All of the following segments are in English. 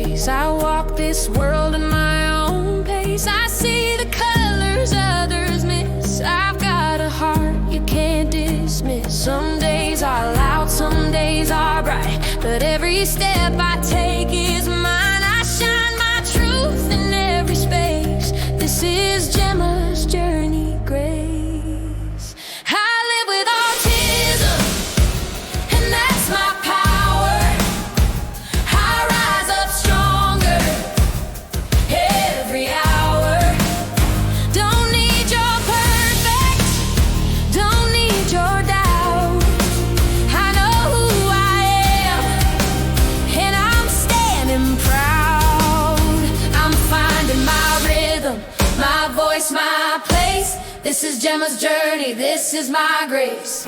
grace. I walk this world at my own pace. I see the colors others miss. I've got a heart you can't dismiss. Some days are loud, some days are bright, but every step I take is mine. I shine my truth in every space. This is Gemma's journey, grace. I live with autism, and that's my power. I rise up stronger every hour. Don't need your perfect, don't need your doubt. I know who I am, and I'm standing proud. I'm finding my rhythm, my voice, my place. This is Gemma's journey, this is my grace.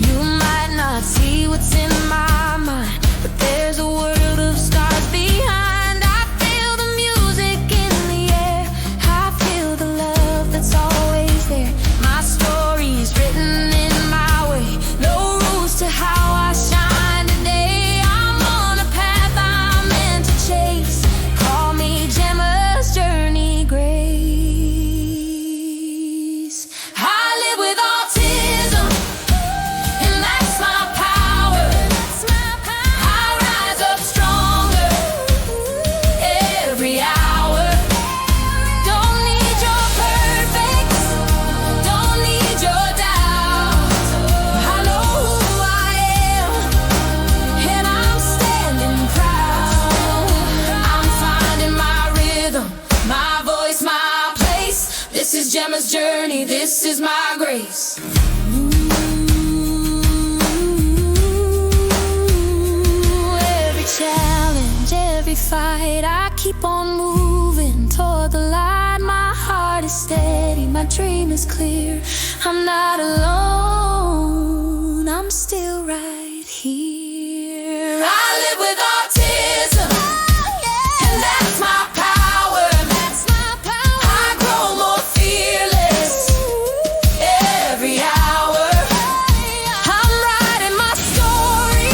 You might not see what's in my mind, but there's a world of stars behind. I feel the music in the air, I feel the love that's always there. My story's written in my way, no rules to how I shine today. I'm on a path I'm meant to chase. Call me Gemma's journey, grace. I live with autism, and that's my power. I rise up stronger every hour. Don't need your perfect, don't need your doubt. I know who I am, and I'm standing proud. I'm finding my rhythm, my voice, my place. This is Gemma's journey, this is my grace. Every challenge, every fight, I keep on moving toward the light. My heart is steady, my dream is clear. I'm not alone, I'm still right here. I live with autism, and that's my power. I grow more fearless every hour. I'm writing my story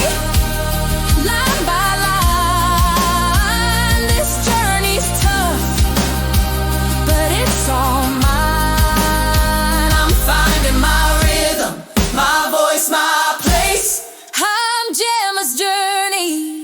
line by line. This journey's tough, but it's all mine. I'm finding my rhythm, my voice, my place. I'm Gemma's journey.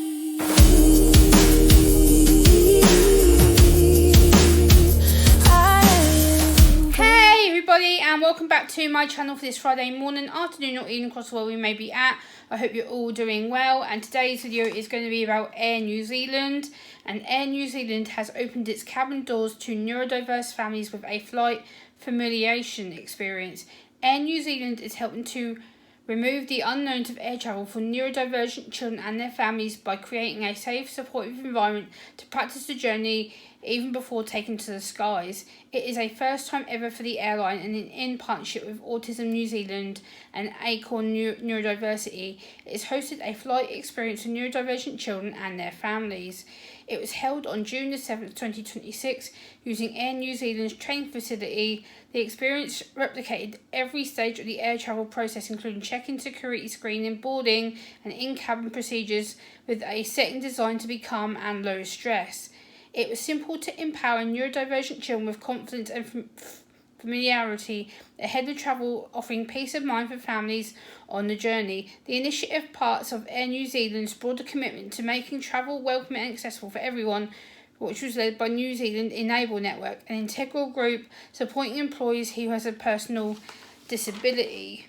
Hey everybody, and welcome back to my channel for this Friday morning, afternoon, or evening across the world we may be at. I hope you're all doing well, and today's video is going to be about Air New Zealand. And Air New Zealand has opened its cabin doors to neurodiverse families with a flight familiation experience. Air New Zealand is helping to remove the unknowns of air travel for neurodivergent children and their families by creating a safe, supportive environment to practice the journey even before taking to the skies. It is a first time ever for the airline, and in partnership with Autism New Zealand and Acorn Neurodiversity, it has hosted a flight experience for neurodivergent children and their families. It was held on June the 7th, 2026, using Air New Zealand's training facility. The experience replicated every stage of the air travel process, including check-in, security screening, boarding, and in-cabin procedures, with a setting designed to be calm and low stress. It was simple to empower neurodivergent children with confidence and familiarity ahead of travel, offering peace of mind for families on the journey. The initiative parts of Air New Zealand's broader commitment to making travel welcome and accessible for everyone, which was led by New Zealand Enable Network, an integral group supporting employees who has a personal disability.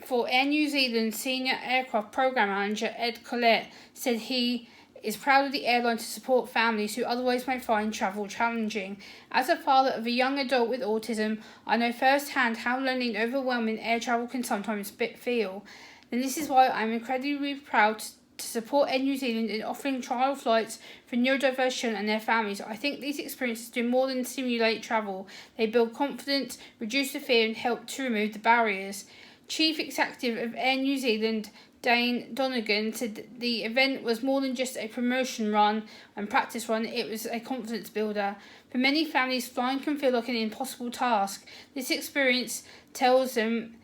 For Air New Zealand, Senior Aircraft Program Manager Ed Collette said he is proud of the airline to support families who otherwise may find travel challenging. As a father of a young adult with autism, I know firsthand how lonely and overwhelming air travel can sometimes feel. And this is why I'm incredibly proud to support Air New Zealand in offering trial flights for neurodiverse children and their families. I think these experiences do more than simulate travel. They build confidence, reduce the fear, and help to remove the barriers. Chief Executive of Air New Zealand, Dane Donegan, said the event was more than just a promotion run and practice run, it was a confidence builder. For many families, flying can feel like an impossible task. This experience tells them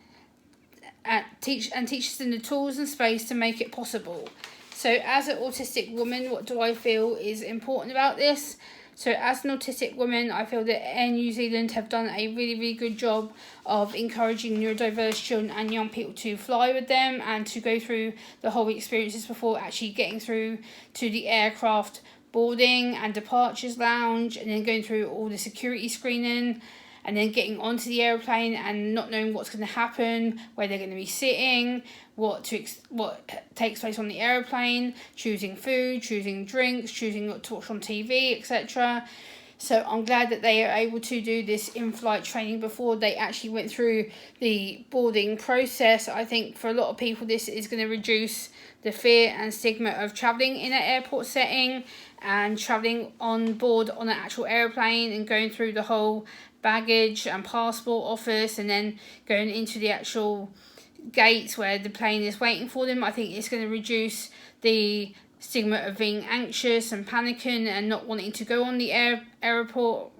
teaches them the tools and space to make it possible. So as an autistic woman, what do I feel is important about this? So as an autistic woman, I feel that Air New Zealand have done a really, really good job of encouraging neurodiverse children and young people to fly with them and to go through the whole experiences before actually getting through to the aircraft boarding and departures lounge, and then going through all the security screening, and then getting onto the airplane and not knowing what's going to happen, where they're going to be sitting, what takes place on the airplane, choosing food, choosing drinks, choosing what to watch on TV, etc. So I'm glad that they are able to do this in-flight training before they actually went through the boarding process. I think for a lot of people this is going to reduce the fear and stigma of travelling in an airport setting and travelling on board on an actual airplane and going through the whole baggage and passport office and then going into the actual gates where the plane is waiting for them. I think it's going to reduce the stigma of being anxious and panicking and not wanting to go on the airport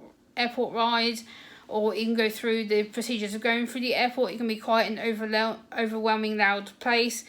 ride or even go through the procedures of going through the airport. It can be quite an overwhelming loud place.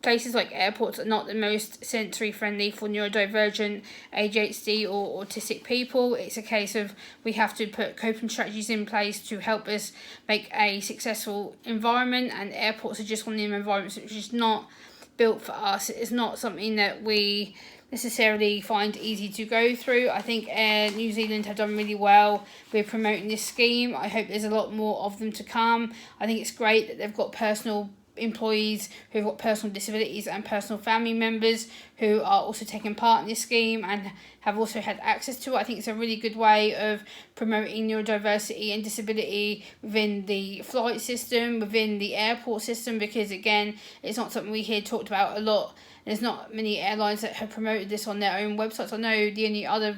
Places like airports are not the most sensory friendly for neurodivergent, ADHD or autistic people. It's a case of we have to put coping strategies in place to help us make a successful environment, and airports are just one of them environments which is not built for us. It's not something that we necessarily find easy to go through. I think Air New Zealand have done really well with promoting this scheme. I hope there's a lot more of them to come. I think it's great that they've got personal employees who've got personal disabilities and personal family members who are also taking part in this scheme and have also had access to it. I think it's a really good way of promoting neurodiversity and disability within the flight system, within the airport system, because again, it's not something we hear talked about a lot. There's not many airlines that have promoted this on their own websites. I know the only other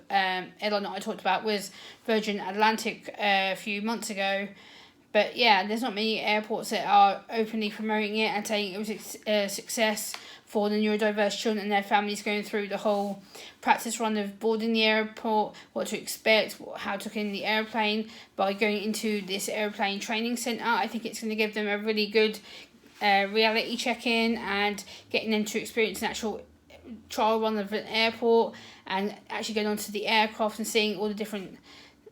airline that I talked about was Virgin Atlantic a few months ago. But yeah, there's not many airports that are openly promoting it and saying it was a success for the neurodiverse children and their families going through the whole practice run of boarding the airport, what to expect, how to get in the airplane by going into this airplane training centre. I think it's going to give them a really good reality check-in and getting them to experience an actual trial run of an airport and actually going onto the aircraft and seeing all the different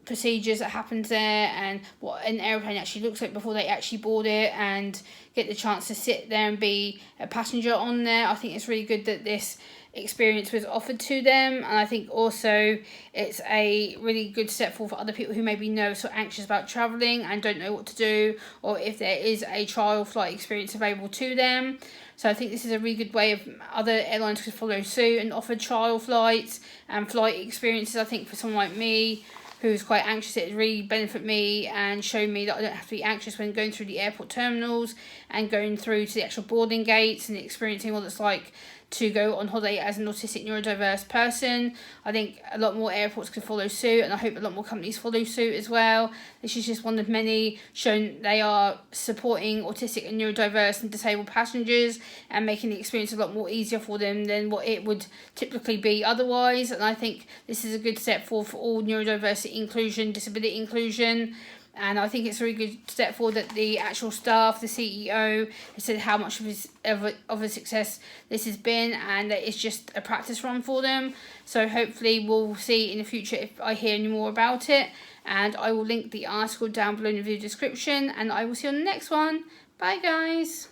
procedures that happens there and what an airplane actually looks like before they actually board it and get the chance to sit there and be a passenger on there. I think it's really good that this experience was offered to them, and I think also it's a really good step forward for other people who may be nervous or anxious about travelling and don't know what to do, or if there is a trial flight experience available to them. So I think this is a really good way of other airlines to follow suit and offer trial flights and flight experiences. I think for someone like me who's quite anxious, it really benefit me and show me that I don't have to be anxious when going through the airport terminals and going through to the actual boarding gates and experiencing what it's like to go on holiday as an autistic neurodiverse person. I think a lot more airports could follow suit, and I hope a lot more companies follow suit as well. This is just one of many showing they are supporting autistic and neurodiverse and disabled passengers and making the experience a lot more easier for them than what it would typically be otherwise. And I think this is a good step forward for all neurodiversity inclusion, disability inclusion. And I think it's a really good step forward that the actual staff, the CEO, has said how much of a success this has been, and that it's just a practice run for them. So hopefully we'll see in the future if I hear any more about it. And I will link the article down below in the video description, and I will see you on the next one. Bye guys.